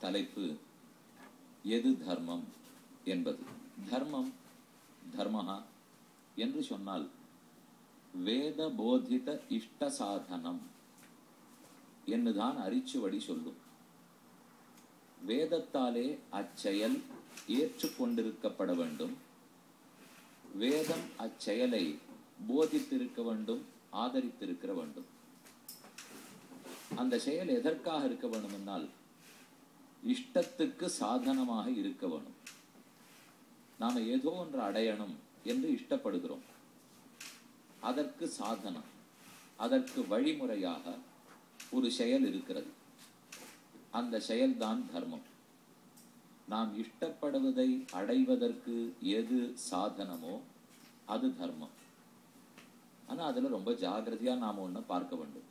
தலைப்பு எது தர்மம் என்பது. தர்மம் தர்மஹா என்று சொன்னால் வேத போதித இஷ்ட சாதனம் என்னுதான் அரிச்சுவடி சொல்லும். வேதத்தாலே அச்செயல் ஏற்றுக்கொண்டிருக்கப்பட வேண்டும். வேதம் அச்செயலை போதித்திருக்க வேண்டும், ஆதரித்திருக்க வேண்டும். அந்த செயல் எதற்காக இருக்க வேண்டும் என்றால் இஷ்டத்துக்கு சாதனமாக இருக்க வேண்டும். நாம ஏதோ ஒன்று அடையணும் என்று இஷ்டப்படுகிறோம். அதற்கு சாதனம், அதற்கு வழிமுறையாக ஒரு செயல் இருக்கிறது. அந்த செயல்தான் தர்மம். நாம் இஷ்டப்படுவதை அடைவதற்கு எது சாதனமோ அது தர்மம். ஆனா அதுல ரொம்ப ஜாகிரதையா நாம ஒண்ணு பார்க்க வேண்டும்.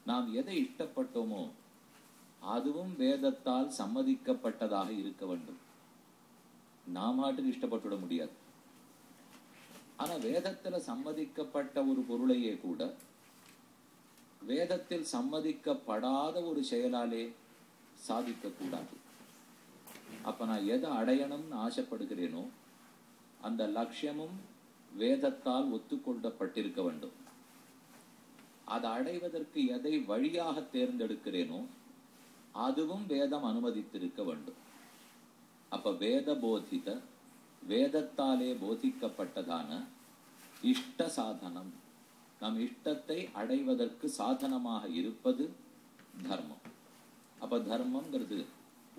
நாம் எதை இஷ்டப்பட்டோமோ அதுவும் வேதத்தால் சம்மதிக்கப்பட்டதாக இருக்க வேண்டும். நாமாட்டுக்கு இஷ்டப்பட்டுவிட முடியாது. ஆனா வேதத்துல சம்மதிக்கப்பட்ட ஒரு பொருளையே கூட வேதத்தில் சம்மதிக்கப்படாத ஒரு செயலாலே சாதிக்க கூடாது. அப்ப நான் எதை அடையணும்னு ஆசைப்படுகிறேனோ அந்த லட்சியமும் வேதத்தால் ஒத்துக்கொள்ளப்பட்டிருக்க வேண்டும். அதை அடைவதற்கு எதை வழியாக தேர்ந்தெடுக்கிறேனோ அதுவும் வேதம் அனுமதித்திருக்க வேண்டும். அப்ப வேத போதித, வேதத்தாலே போதிக்கப்பட்டதான இஷ்ட சாதனம், நம் இஷ்டத்தை அடைவதற்கு சாதனமாக இருப்பது தர்மம். அப்ப தர்மம்ங்கிறது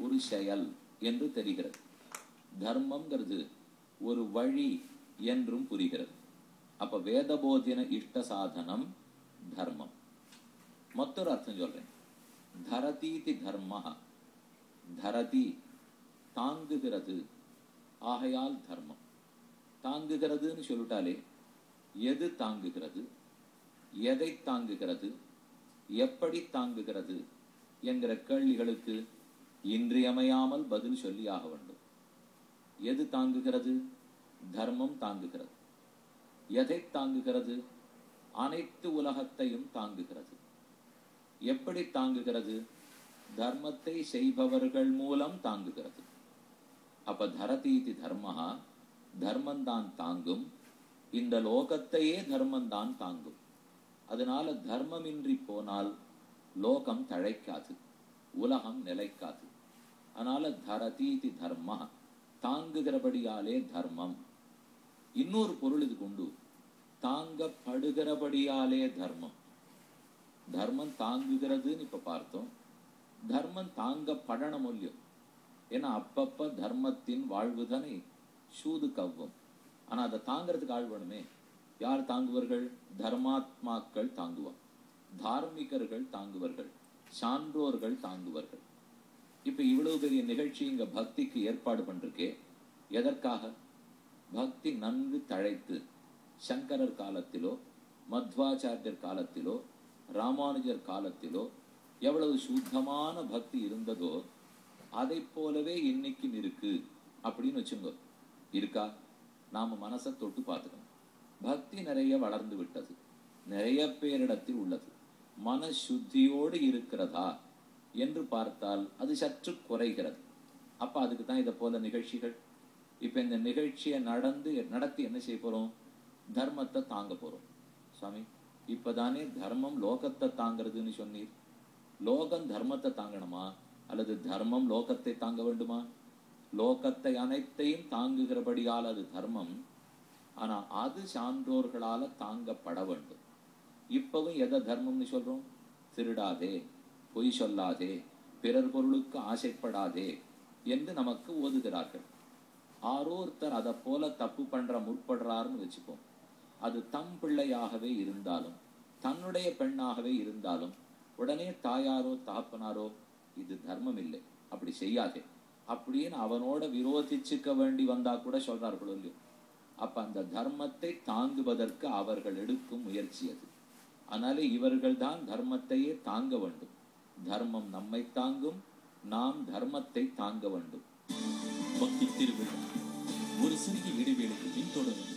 ஒரு செயல் என்று தெரிகிறது. தர்மம்ங்கிறது ஒரு வழி என்றும் புரிகிறது. அப்ப வேத போதின இஷ்ட சாதனம் தர்மம். மற்றொரு அர்த்தம் சொல்றேன். தரதீதி தர்மஹ, தரதி தாங்குகிறது, ஆகையால் தர்மம். தாங்குகிறதுன்னு சொல்லிட்டாலே எது தாங்குகிறது, எதை தாங்குகிறது, எப்படி தாங்குகிறது என்கிற கேள்விகளுக்கு இன்றியமையாமல் பதில் சொல்லியாக வேண்டும். எது தாங்குகிறது? தர்மம் தாங்குகிறது. எதை தாங்குகிறது? அனைத்து உலகத்தையும் தாங்குகிறது. எப்படி தாங்குகிறது? தர்மத்தை செய்பவர்கள் மூலம் தாங்குகிறது. அப்ப தரதீதி தர்மஹா, தர்மந்தான் தாங்கும். இந்த லோகத்தையே தர்மந்தான் தாங்கும். அதனால தர்மமின்றி போனால் லோகம் தழைக்காது, உலகம் நிலைக்காது. அதனால தரதீதி தர்ம, தாங்குகிறபடியாலே தர்மம். இன்னொரு பொருள் இது கொண்டு, தாங்கப்படுகிறபடியாலே தர்மம். தர்மம் தாங்குகிறதுன்னு இப்ப பார்த்தோம். தர்மம் தாங்கப்படணும் இல்லையோ? ஏன்னா அப்பப்ப தர்மத்தின் வாழ்வுதனை சூது கவ்வும். ஆனா அதை தாங்கிறதுக்கு ஆள் வேணுமே. யார் தாங்குவார்கள்? தர்மாத்மாக்கள் தாங்குவார், தார்மிகர்கள் தாங்குவார்கள், சான்றோர்கள் தாங்குவார்கள். இப்ப இவ்வளவு பெரிய நிகழ்ச்சி இங்க பக்திக்கு ஏற்பாடு பண்றக்கே எதற்காக? பக்தி நன்கு தழைத்து சங்கரர் காலத்திலோ, மத்வாச்சாரியர் காலத்திலோ, ராமானுஜர் காலத்திலோ எவ்வளவு சுத்தமான பக்தி இருந்ததோ அதை போலவே இன்னைக்கும் இருக்கு அப்படின்னு வச்சுங்க. இருக்கா? நாம மனசை தொட்டு பார்த்துக்கணும். பக்தி நிறைய வளர்ந்து விட்டது, நிறைய பேரிடத்தில் உள்ளது. மனசுத்தியோடு இருக்கிறதா என்று பார்த்தால் அது சற்று குறைகிறது. அப்ப அதுக்கு தான் இதை போல நிகழ்ச்சிகள். இப்ப இந்த நிகழ்ச்சியை நடத்தி என்ன செய்ய போறோம்? தர்மத்தை தாங்க போறோம். சுவாமி, இப்பதானே தர்மம் லோகத்தை தாங்கிறதுன்னு சொன்னீர். லோகம் தர்மத்தை தாங்கணுமா அல்லது தர்மம் லோகத்தை தாங்க வேண்டுமா? லோகத்தை அனைத்தையும் தாங்குகிறபடியால் அது தர்மம். ஆனா அது சான்றோர்களால தாங்கப்பட வேண்டும். இப்பவும் எதை தர்மம்னு சொல்றோம்? திருடாதே, பொய் சொல்லாதே, பிறர் பொருளுக்கு ஆசைப்படாதே என்று நமக்கு ஓதுகிறார்கள். ஆரோருத்தர் அதை போல தப்பு பண்ற முற்படுறாருன்னு வச்சுப்போம். அது தம் பிள்ளையாகவே இருந்தாலும், தன்னுடைய பெண்ணாகவே இருந்தாலும், உடனே தாயாரோ தகப்பனாரோ இது தர்மம் இல்லை, அப்படி செய்யாதே அப்படின்னு அவனோட விரோதிச்சுக்க வேண்டி வந்தா கூட சொல்றார்களோ இல்லையோ? அப்ப அந்த தர்மத்தை தாங்குவதற்கு அவர்கள் எடுக்கும் முயற்சி அது. அதனாலே இவர்கள் தான் தர்மத்தையே தாங்க வேண்டும். தர்மம் நம்மை தாங்கும், நாம் தர்மத்தை தாங்க வேண்டும். பக்தி திருவிழா ஒரு சிறிய இடைவேளைக்கு பின் தொடரும்.